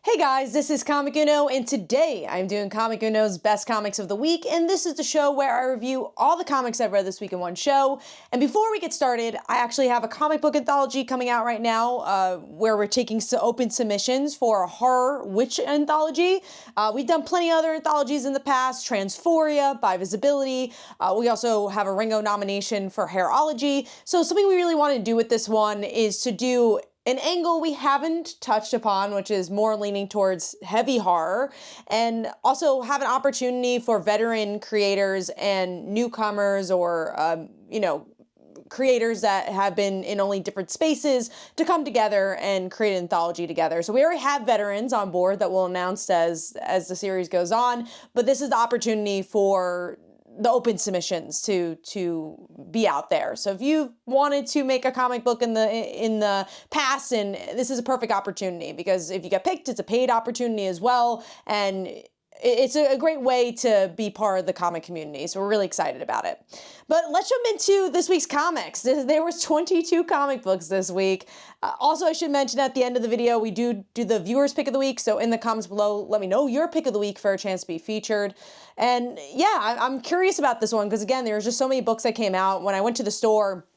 Hey guys, this is Comic Uno, and today I'm doing Comic Uno's Best Comics of the Week, and this is the show where I review all the comics I've read this week in one show. And before we get started, I actually have a comic book anthology coming out right now where we're taking open submissions for a horror witch anthology. We've done plenty of other anthologies in the past, Transphoria, By Visibility. We also have a Ringo nomination for Hairology. So something we really want to do with this one is to do an angle we haven't touched upon, which is more leaning towards heavy horror, and also have an opportunity for veteran creators and newcomers or, creators that have been in only different spaces to come together and create an anthology together. So we already have veterans on board that we'll announce as the series goes on, but this is the opportunity for the open submissions to be out there. So if you wanted to make a comic book in the past, and this is a perfect opportunity, because if you get picked, it's a paid opportunity as well, and it's a great way to be part of the comic community. So we're really excited about it. But let's jump into this week's comics. There was 22 comic books this week. Also, I should mention at the end of the video, we do the viewer's pick of the week. So in the comments below, let me know your pick of the week for a chance to be featured. And yeah, I'm curious about this one because, again, there's just so many books that came out. When I went to the store,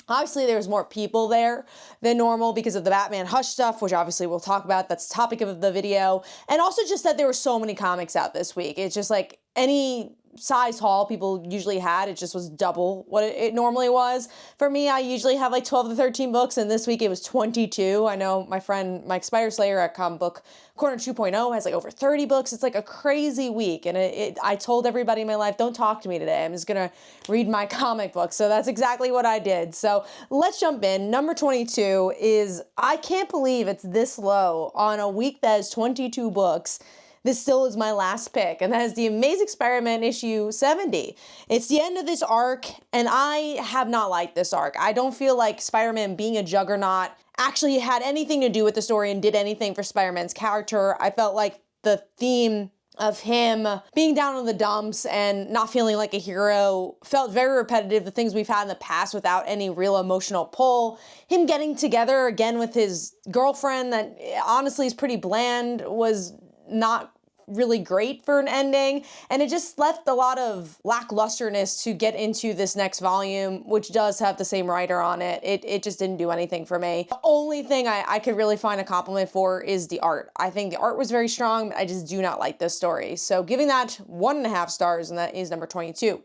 obviously, there was more people there than normal because of the Batman Hush stuff, which obviously we'll talk about. That's the topic of the video. And also just that there were so many comics out this week. It's just like any size haul people usually had, it just was double what it normally was. For me, I usually have like 12 to 13 books, and this week it was 22. I know my friend Mike Spider Slayer at Comic Book Corner 2.0 has like over 30 books. It's like a crazy week, and I told everybody in my life, don't talk to me today. I'm just gonna read my comic book. So that's exactly what I did. So let's jump in. Number 22 is, I can't believe it's this low on a week that has 22 books. This still is my last pick, and that is The Amazing Spider-Man issue 70. It's the end of this arc, and I have not liked this arc. I don't feel like Spider-Man being a juggernaut actually had anything to do with the story and did anything for Spider-Man's character. I felt like the theme of him being down in the dumps and not feeling like a hero felt very repetitive, the things we've had in the past without any real emotional pull. Him getting together again with his girlfriend that honestly is pretty bland was not really great for an ending, and it just left a lot of lacklusterness to get into this next volume, which does have the same writer on it. It just didn't do anything for me. The only thing I could really find a compliment for is the art. I think the art was very strong, but I just do not like this story. So giving that 1.5 stars, and that is number 22.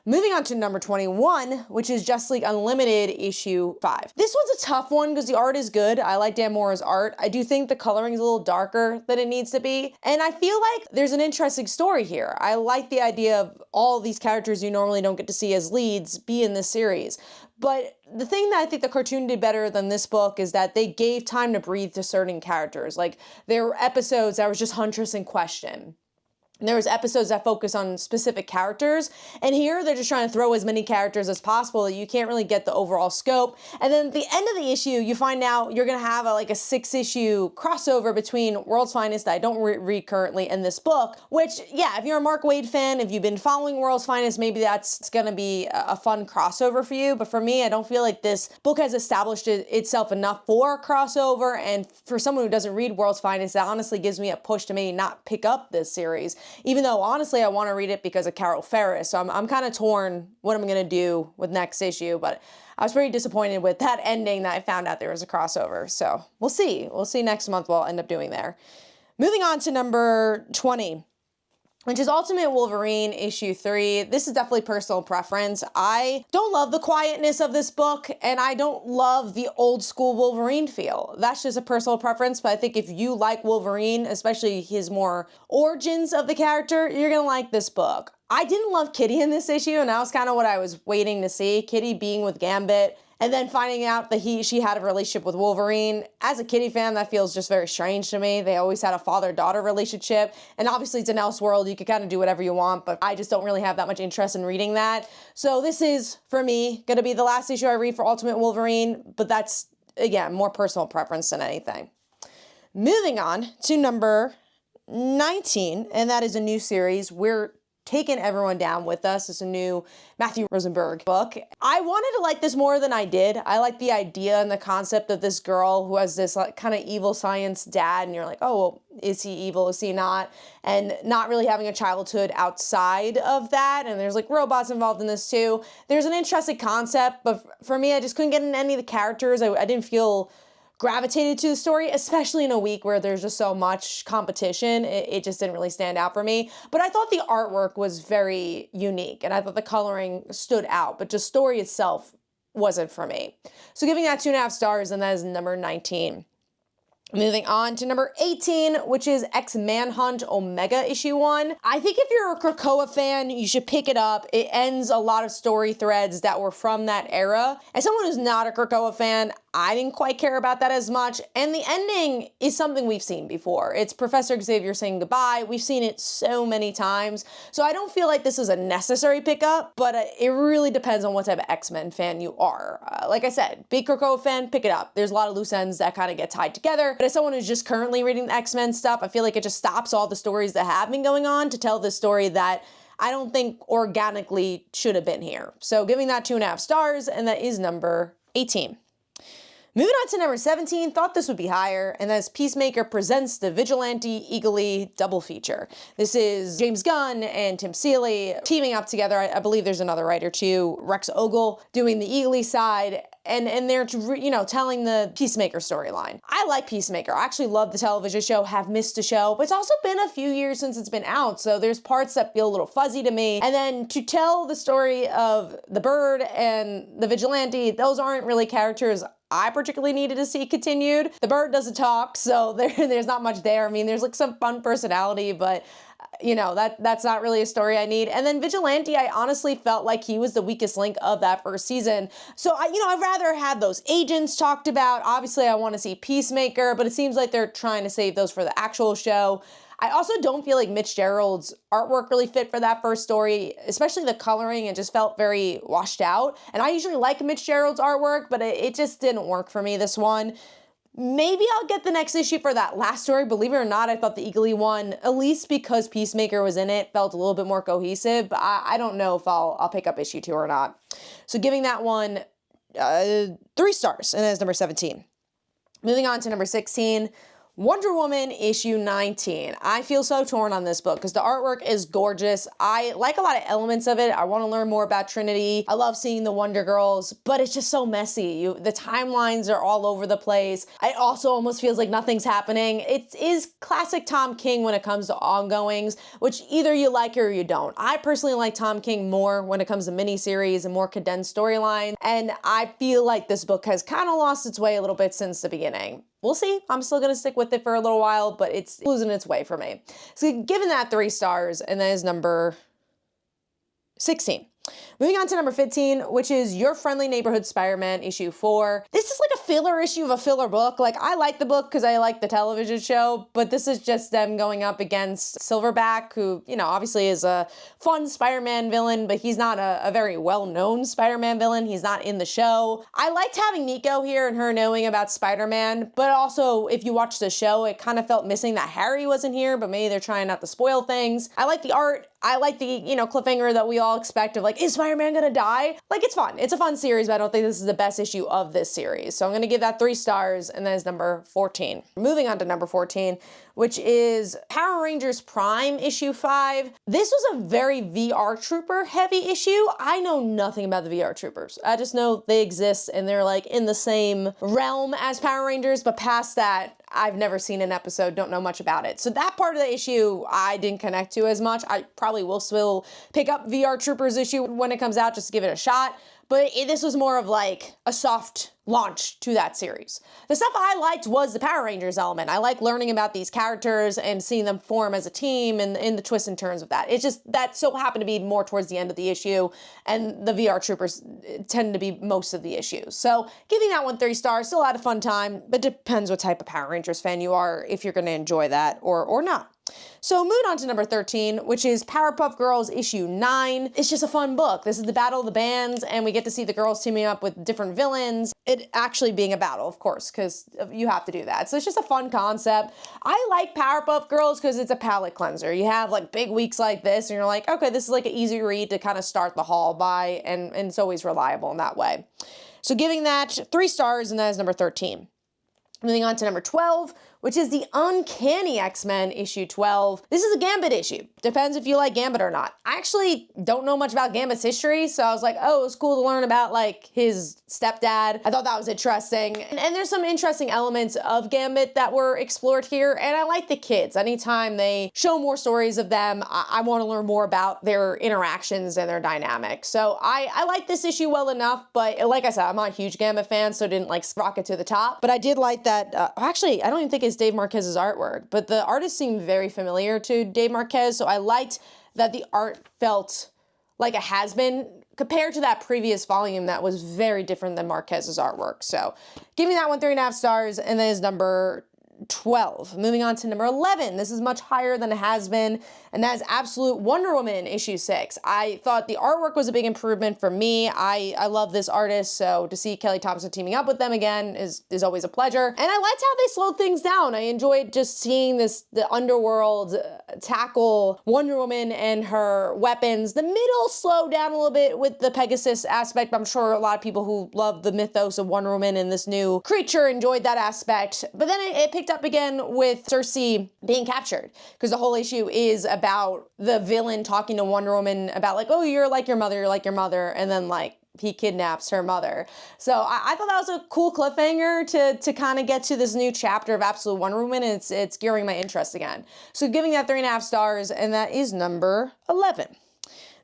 Moving on to number 21, which is Justice League Unlimited issue 5. This one's a tough one because the art is good. I like Dan Mora's art. I do think the coloring is a little darker than it needs to be. And I feel like there's an interesting story here. I like the idea of all these characters you normally don't get to see as leads be in this series. But the thing that I think the cartoon did better than this book is that they gave time to breathe to certain characters. Like, there were episodes that was just Huntress in question. There was episodes that focus on specific characters, and here they're just trying to throw as many characters as possible that you can't really get the overall scope. And then at the end of the issue, you find out you're gonna have a 6-issue crossover between World's Finest that I don't read currently in this book, which, yeah, if you're a Mark Waid fan, if you've been following World's Finest, maybe that's gonna be a fun crossover for you. But for me, I don't feel like this book has established itself enough for a crossover, and for someone who doesn't read World's Finest, that honestly gives me a push to maybe not pick up this series. Even though, honestly, I want to read it because of Carol Ferris. So I'm kind of torn what I'm going to do with next issue. But I was pretty disappointed with that ending that I found out there was a crossover. So we'll see. We'll see next month what I'll end up doing there. Moving on to number 20. Which is Ultimate Wolverine issue 3. This is definitely personal preference. I don't love the quietness of this book, and I don't love the old school Wolverine feel. That's just a personal preference, but I think if you like Wolverine, especially his more origins of the character, you're gonna like this book. I didn't love Kitty in this issue, and that was kind of what I was waiting to see. Kitty being with Gambit, and then finding out that she had a relationship with Wolverine. As a Kitty fan, that feels just very strange to me. They always had a father-daughter relationship, and obviously it's an Elseworld. You can kind of do whatever you want, but I just don't really have that much interest in reading that. So this is, for me, gonna be the last issue I read for Ultimate Wolverine, but that's, again, more personal preference than anything. Moving on to number 19, and that is a new series. We're taken everyone down with us. It's a new Matthew Rosenberg book. I wanted to like this more than I did. I like the idea and the concept of this girl who has this like kind of evil science dad, and you're like, oh, well, is he evil? Is he not? And not really having a childhood outside of that. And there's like robots involved in this too. There's an interesting concept, but for me, I just couldn't get into any of the characters. I didn't feel gravitated to the story, especially in a week where there's just so much competition. It just didn't really stand out for me. But I thought the artwork was very unique, and I thought the coloring stood out, but just story itself wasn't for me. So giving that 2.5 stars, and that is number 19. Moving on to number 18, which is X-Manhunt Omega issue 1. I think if you're a Krakoa fan, you should pick it up. It ends a lot of story threads that were from that era. As someone who's not a Krakoa fan, I didn't quite care about that as much. And the ending is something we've seen before. It's Professor Xavier saying goodbye. We've seen it so many times. So I don't feel like this is a necessary pickup, but it really depends on what type of X-Men fan you are. Like I said, big Krakoa fan, pick it up. There's a lot of loose ends that kind of get tied together. But as someone who's just currently reading the X-Men stuff, I feel like it just stops all the stories that have been going on to tell this story that I don't think organically should have been here. So giving that 2.5 stars, and that is number 18. Moving on to number 17, thought this would be higher, and that's Peacemaker presents the Vigilante Eagly double feature. This is James Gunn and Tim Seeley teaming up together. I believe there's another writer too, Rex Ogle, doing the Eagly side, and they're, telling the Peacemaker storyline. I like Peacemaker. I actually love the television show, have missed the show, but it's also been a few years since it's been out, so there's parts that feel a little fuzzy to me. And then to tell the story of the Bird and the Vigilante, those aren't really characters I particularly needed to see continued. The Bird doesn't talk, so there's not much there. I mean, there's like some fun personality, but that's not really a story I need. And then Vigilante, I honestly felt like he was the weakest link of that first season. So I'd rather have those agents talked about. Obviously, I want to see Peacemaker, but it seems like they're trying to save those for the actual show. I also don't feel like Mitch Gerald's artwork really fit for that first story, especially the coloring. It just felt very washed out. And I usually like Mitch Gerald's artwork, but it just didn't work for me this one. Maybe I'll get the next issue for that last story. Believe it or not, I thought the Eagly one, at least because Peacemaker was in it, felt a little bit more cohesive. But I don't know if I'll pick up issue 2 or not. So giving that one 3 stars, and that's number 17. Moving on to number 16. Wonder Woman issue 19. I feel so torn on this book because the artwork is gorgeous. I like a lot of elements of it. I want to learn more about Trinity. I love seeing the Wonder Girls, but it's just so messy. The timelines are all over the place. It also almost feels like nothing's happening. It is classic Tom King when it comes to ongoings, which either you like or you don't. I personally like Tom King more when it comes to miniseries and more condensed storylines, and I feel like this book has kind of lost its way a little bit since the beginning. We'll see. I'm still going to stick with it for a little while, but it's losing its way for me. So giving that 3 stars, and that is number 16. Moving on to number 15, which is Your Friendly Neighborhood Spider-Man issue 4. This is like a filler issue of a filler book. Like, I like the book because I like the television show, but this is just them going up against Silverback, who, obviously is a fun Spider-Man villain, but he's not a very well-known Spider-Man villain. He's not in the show. I liked having Nico here and her knowing about Spider-Man, but also if you watch the show, it kind of felt missing that Harry wasn't here, but maybe they're trying not to spoil things. I like the art. I like the, cliffhanger that we all expect of like, is Spider-Man gonna die? Like, it's fun. It's a fun series, but I don't think this is the best issue of this series. So I'm gonna give that 3 stars, and that is number 14. Moving on to number 14, which is Power Rangers Prime issue 5. This was a very VR Trooper heavy issue. I know nothing about the VR Troopers. I just know they exist and they're like in the same realm as Power Rangers, but past that, I've never seen an episode, don't know much about it. So that part of the issue I didn't connect to as much. I probably will still pick up VR Troopers issue when it comes out just to give it a shot. But this was more of like a soft launch to that series. The stuff I liked was the Power Rangers element. I like learning about these characters and seeing them form as a team and in the twists and turns of that. It's just that so happened to be more towards the end of the issue, and the VR Troopers tend to be most of the issues. So giving that one 3 stars, still a lot of fun time, but depends what type of Power Rangers fan you are, if you're going to enjoy that or not. So moving on to number 13, which is Powerpuff Girls issue 9. It's just a fun book. This is the Battle of the Bands, and we get to see the girls teaming up with different villains. It actually being a battle, of course, because you have to do that. So it's just a fun concept. I like Powerpuff Girls because it's a palate cleanser. You have like big weeks like this, and you're like, okay, this is like an easy read to kind of start the haul by, and it's always reliable in that way. So giving that 3 stars, and that is number 13. Moving on to number 12, which is the Uncanny X-Men issue 12. This is a Gambit issue. Depends if you like Gambit or not. I actually don't know much about Gambit's history, so I was like, oh, it was cool to learn about like his stepdad. I thought that was interesting. And there's some interesting elements of Gambit that were explored here, and I like the kids. Anytime they show more stories of them, I want to learn more about their interactions and their dynamics. So I like this issue well enough, but like I said, I'm not a huge Gambit fan, so didn't like rocket to the top. But I did like that, actually, I don't even think it's Dave Marquez's artwork, but the artist seemed very familiar to Dave Marquez, so I liked that the art felt like it has been compared to that previous volume that was very different than Marquez's artwork. So giving that one 3.5 stars, and then is number 12. Moving on to number 11. This is much higher than it has been, and that is Absolute Wonder Woman issue 6. I thought the artwork was a big improvement for me. I love this artist, so to see Kelly Thompson teaming up with them again is always a pleasure. And I liked how they slowed things down. I enjoyed just seeing the underworld tackle Wonder Woman and her weapons. The middle slowed down a little bit with the Pegasus aspect. I'm sure a lot of people who love the mythos of Wonder Woman and this new creature enjoyed that aspect. But then it picked up again with Cersei being captured, because the whole issue is about the villain talking to Wonder Woman about like, oh, you're like your mother, and then like he kidnaps her mother. So I thought that was a cool cliffhanger to kind of get to this new chapter of Absolute Wonder Woman, and it's gearing my interest again. So giving that 3.5 stars, and that is number 11.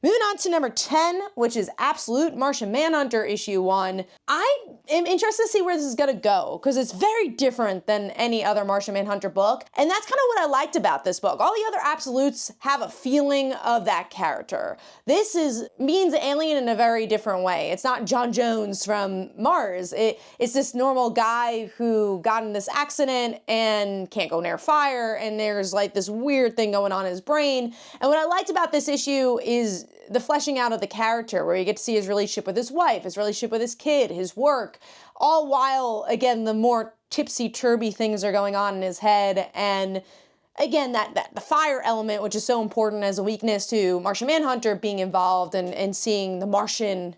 Moving on to number 10, which is Absolute Martian Manhunter issue 1. I am interested to see where this is going to go, because it's very different than any other Martian Manhunter book, and that's kind of what I liked about this book. All the other Absolutes have a feeling of that character. This means alien in a very different way. It's not John Jones from Mars. It's this normal guy who got in this accident and can't go near fire, and there's like this weird thing going on in his brain. And what I liked about this issue is the fleshing out of the character, where you get to see his relationship with his wife, his relationship with his kid, his work, all while, again, the more tipsy-turvy things are going on in his head. And again, the fire element, which is so important as a weakness to Martian Manhunter being involved, and seeing the Martian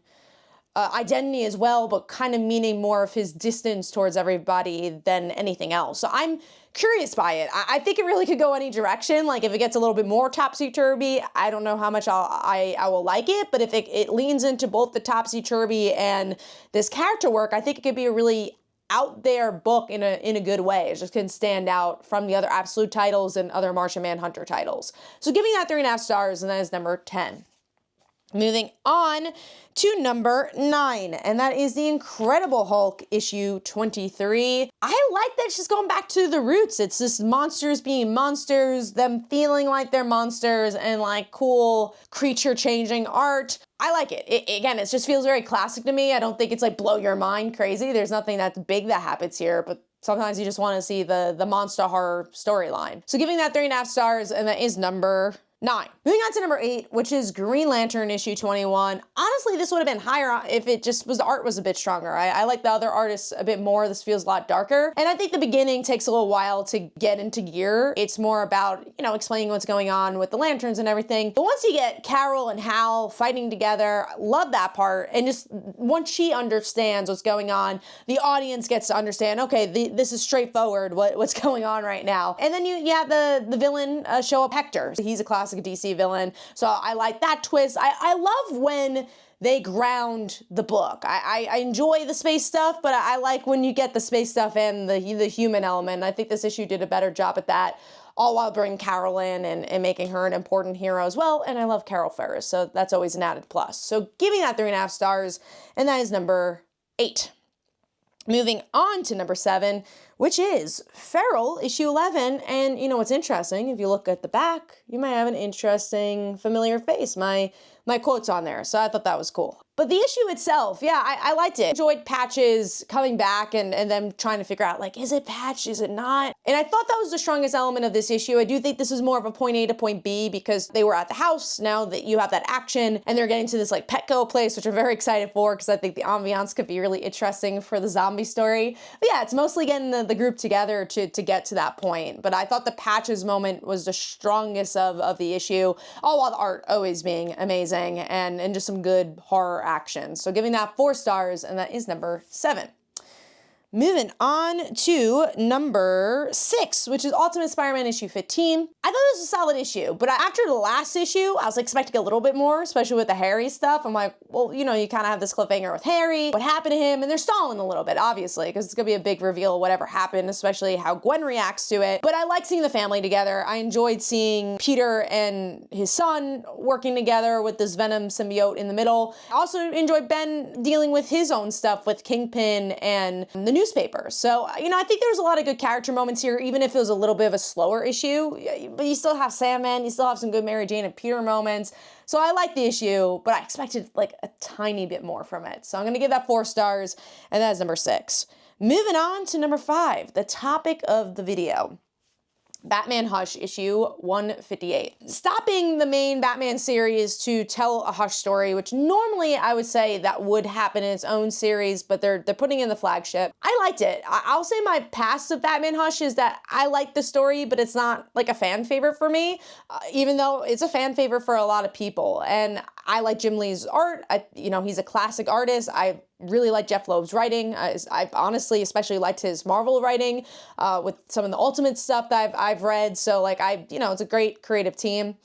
identity as well, but kind of meaning more of his distance towards everybody than anything else. So I'm curious by it. I think it really could go any direction. Like if it gets a little bit more topsy-turvy, I don't know how much I will like it, but if it leans into both the topsy-turvy and this character work, I think it could be a really out there book in a good way. It just can stand out from the other Absolute titles and other Martian Manhunter titles. So giving that 3.5 stars, and that is number 10. Moving on to number 9, and that is the Incredible Hulk issue 23. I like that she's going back to the roots. It's just monsters being monsters, them feeling like they're monsters, and like cool creature changing art. I like it. Again, it just feels very classic to me. I don't think it's like blow your mind crazy. There's nothing that's big that happens here, but sometimes you just want to see the monster horror storyline. So giving that 3.5 stars, and that is number 9. Moving on to number 8, which is Green Lantern issue 21. Honestly, this would have been higher if it just was, the art was a bit stronger. I like the other artists a bit more. This feels a lot darker. And I think the beginning takes a little while to get into gear. It's more about, explaining what's going on with the lanterns and everything. But once you get Carol and Hal fighting together, I love that part. And just once she understands what's going on, the audience gets to understand, okay, this is straightforward, what's going on right now. And then you have the villain show up, Hector. He's a classic DC villain, so I like that twist. I love when they ground the book. I enjoy the space stuff, but I like when you get the space stuff and the human element. I think this issue did a better job at that, all while bringing Carol in and making her an important hero as well. And I love Carol Ferris, so that's always an added plus. So giving that 3.5 stars, and that is number 8. Moving on to number 7, which is Feral, issue 11. And you know what's interesting? If you look at the back, you might have an interesting familiar face. My quote's on there, so I thought that was cool. But the issue itself, yeah, I liked it. Enjoyed Patch's coming back and them trying to figure out, like, is it Patch, is it not? And I thought that was the strongest element of this issue. I do think this is more of a point A to point B because they were at the house. Now that you have that action and they're getting to this like Petco place, which I'm very excited for because I think the ambiance could be really interesting for the zombie story. But yeah, it's mostly getting the group together to get to that point. But I thought the Patch's moment was the strongest of the issue, all while the art always being amazing and just some good horror action. So giving that 4 stars, and that is number 7. Moving on to number 6, which is Ultimate Spider-Man issue 15. I thought this was a solid issue, but after the last issue, I was expecting a little bit more, especially with the Harry stuff. I'm like, well, you know, you kind of have this cliffhanger with Harry, what happened to him, and they're stalling a little bit, obviously, because it's gonna be a big reveal, whatever happened, especially how Gwen reacts to it. But I like seeing the family together. I enjoyed seeing Peter and his son working together with this Venom symbiote in the middle. I also enjoyed Ben dealing with his own stuff with Kingpin and the newspaper. So, you know, I think there's a lot of good character moments here, even if it was a little bit of a slower issue, but you still have Sandman, you still have some good Mary Jane and Peter moments. So I like the issue, but I expected like a tiny bit more from it. So I'm gonna give that 4 stars, and that is number 6. Moving on to number 5, the topic of the video. Batman Hush issue 158. Stopping the main Batman series to tell a Hush story, which normally I would say that would happen in its own series, but they're putting in the flagship. I liked it. I'll say my past of Batman Hush is that I like the story, but it's not like a fan favorite for me, even though it's a fan favorite for a lot of people. And I like Jim Lee's art. You know, he's a classic artist. I really like Jeph Loeb's writing. I've honestly especially liked his Marvel writing with some of the Ultimate stuff that I've read. So like you know, it's a great creative team.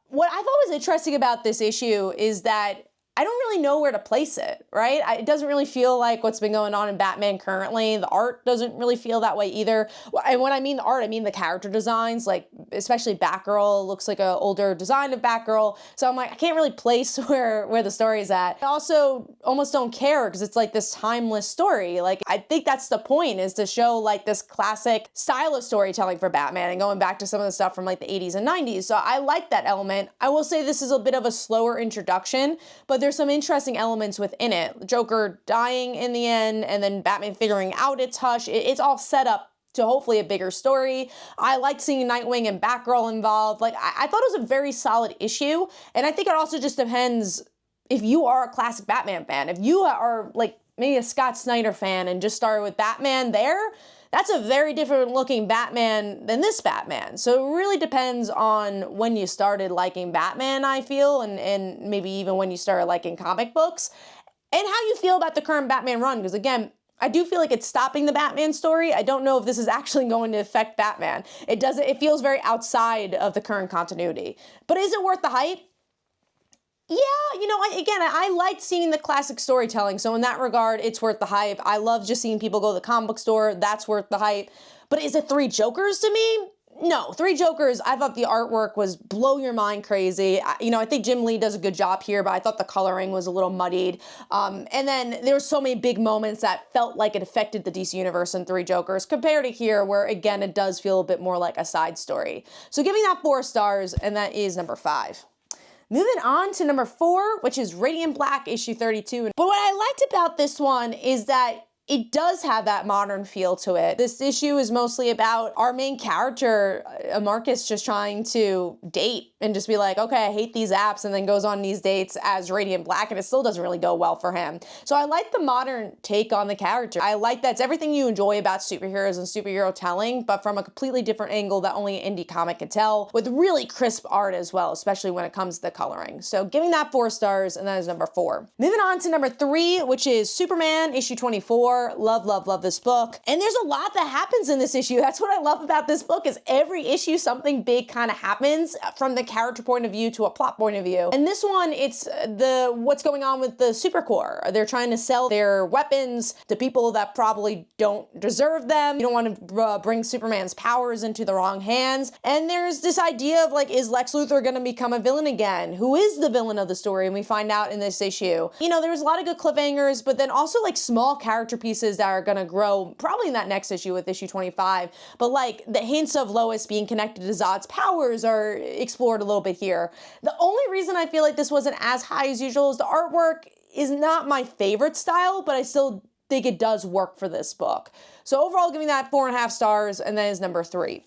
What I thought was interesting about this issue is that I don't really know where to place it, right? It doesn't really feel like what's been going on in Batman currently. The art doesn't really feel that way either. And when I mean the art, I mean the character designs, like especially Batgirl looks like an older design of Batgirl. So I'm like, I can't really place where the story is at. I also almost don't care because it's like this timeless story. Like I think that's the point, is to show like this classic style of storytelling for Batman and going back to some of the stuff from like the 80s and 90s. So I like that element. I will say this is a bit of a slower introduction, but there's some interesting elements within it. Joker dying in the end, and then Batman figuring out it's Hush. It's all set up to hopefully a bigger story. I liked seeing Nightwing and Batgirl involved. Like, I thought it was a very solid issue, and I think it also just depends if you are a classic Batman fan. If you are, like, maybe a Scott Snyder fan and just started with Batman there, that's a very different looking Batman than this Batman. So it really depends on when you started liking Batman, I feel, and maybe even when you started liking comic books, and how you feel about the current Batman run. Because again, I do feel like it's stopping the Batman story. I don't know if this is actually going to affect Batman. It feels very outside of the current continuity. But is it worth the hype? Yeah, you know, I liked seeing the classic storytelling, so in that regard, it's worth the hype. I love just seeing people go to the comic book store, that's worth the hype. But is it 3 Jokers to me? No, 3 Jokers, I thought the artwork was blow your mind crazy. You know, I think Jim Lee does a good job here, but I thought the coloring was a little muddied. And then there were so many big moments that felt like it affected the DC Universe in 3 Jokers, compared to here, where again, it does feel a bit more like a side story. So giving that 4 stars, and that is number 5. Moving on to number 4, which is Radiant Black, issue 32. But what I liked about this one is that it does have that modern feel to it. This issue is mostly about our main character, Marcus, just trying to date and just be like, okay, I hate these apps, and then goes on these dates as Radiant Black, and it still doesn't really go well for him. So I like the modern take on the character. I like that it's everything you enjoy about superheroes and superhero telling, but from a completely different angle that only an indie comic can tell, with really crisp art as well, especially when it comes to the coloring. So giving that 4 stars, and that is number 4. Moving on to number 3, which is Superman, issue 24. Love, love, love this book. And there's a lot that happens in this issue. That's what I love about this book, is every issue something big kind of happens from the character point of view to a plot point of view. And this one, it's what's going on with the Supercorps. They're trying to sell their weapons to people that probably don't deserve them. You don't want to bring Superman's powers into the wrong hands. And there's this idea of like, is Lex Luthor going to become a villain again? Who is the villain of the story? And we find out in this issue. You know, there's a lot of good cliffhangers, but then also like small character pieces that are going to grow probably in that next issue with issue 25. But like the hints of Lois being connected to Zod's powers are explored a little bit here. The only reason I feel like this wasn't as high as usual is the artwork is not my favorite style, but I still think it does work for this book. So overall, giving that 4.5 stars, and that is number 3.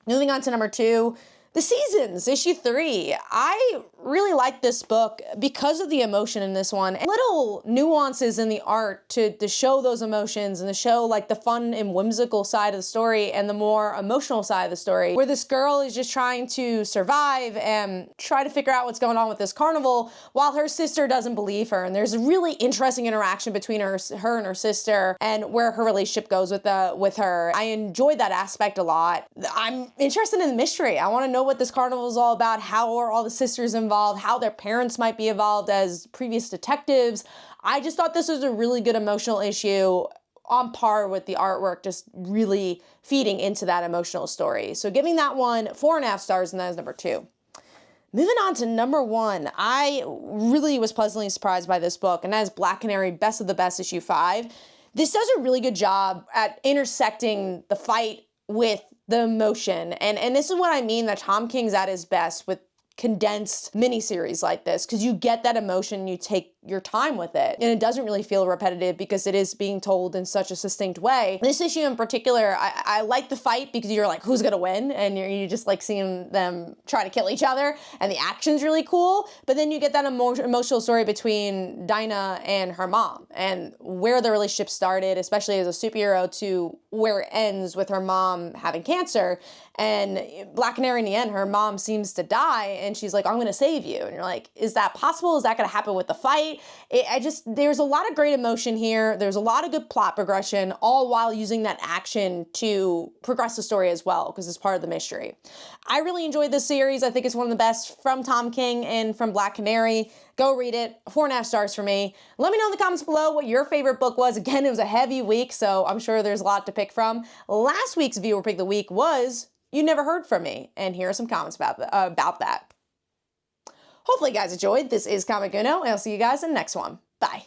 Moving on to number 2, The Seasons, issue 3. I really like this book because of the emotion in this one. And little nuances in the art to show those emotions and to show like the fun and whimsical side of the story and the more emotional side of the story, where this girl is just trying to survive and try to figure out what's going on with this carnival while her sister doesn't believe her. And there's a really interesting interaction between her and her sister and where her relationship goes with her. I enjoyed that aspect a lot. I'm interested in the mystery. I want to know what this carnival is all about. How are all the sisters involved? How their parents might be involved as previous detectives. I just thought this was a really good emotional issue on par with the artwork, just really feeding into that emotional story. So giving that one 4.5 stars, and that is number 2. Moving on to number 1, I really was pleasantly surprised by this book, and that is Black Canary, Best of the Best, issue 5. This does a really good job at intersecting the fight with the emotion. And this is what I mean, that Tom King's at his best with condensed miniseries like this, because you get that emotion, you take your time with it, and it doesn't really feel repetitive because it is being told in such a succinct way. This issue in particular, I like the fight because you're like, who's gonna win? And you just like seeing them try to kill each other, and the action's really cool. But then you get that emotional story between Dinah and her mom, and where the relationship started, especially as a superhero, to where it ends with her mom having cancer. And Black Canary, in the end, her mom seems to die, and she's like, I'm gonna save you. And you're like, is that possible? Is that gonna happen with the fight? There's a lot of great emotion here. There's a lot of good plot progression, all while using that action to progress the story as well, because it's part of the mystery. I really enjoyed this series. I think it's one of the best from Tom King and from Black Canary. Go read it. 4.5 stars for me. Let me know in the comments below what your favorite book was. Again, it was a heavy week, so I'm sure there's a lot to pick from. Last week's viewer pick of the week was You Never Heard From Me, and here are some comments about that. Hopefully you guys enjoyed. This is Comic Uno, and I'll see you guys in the next one. Bye.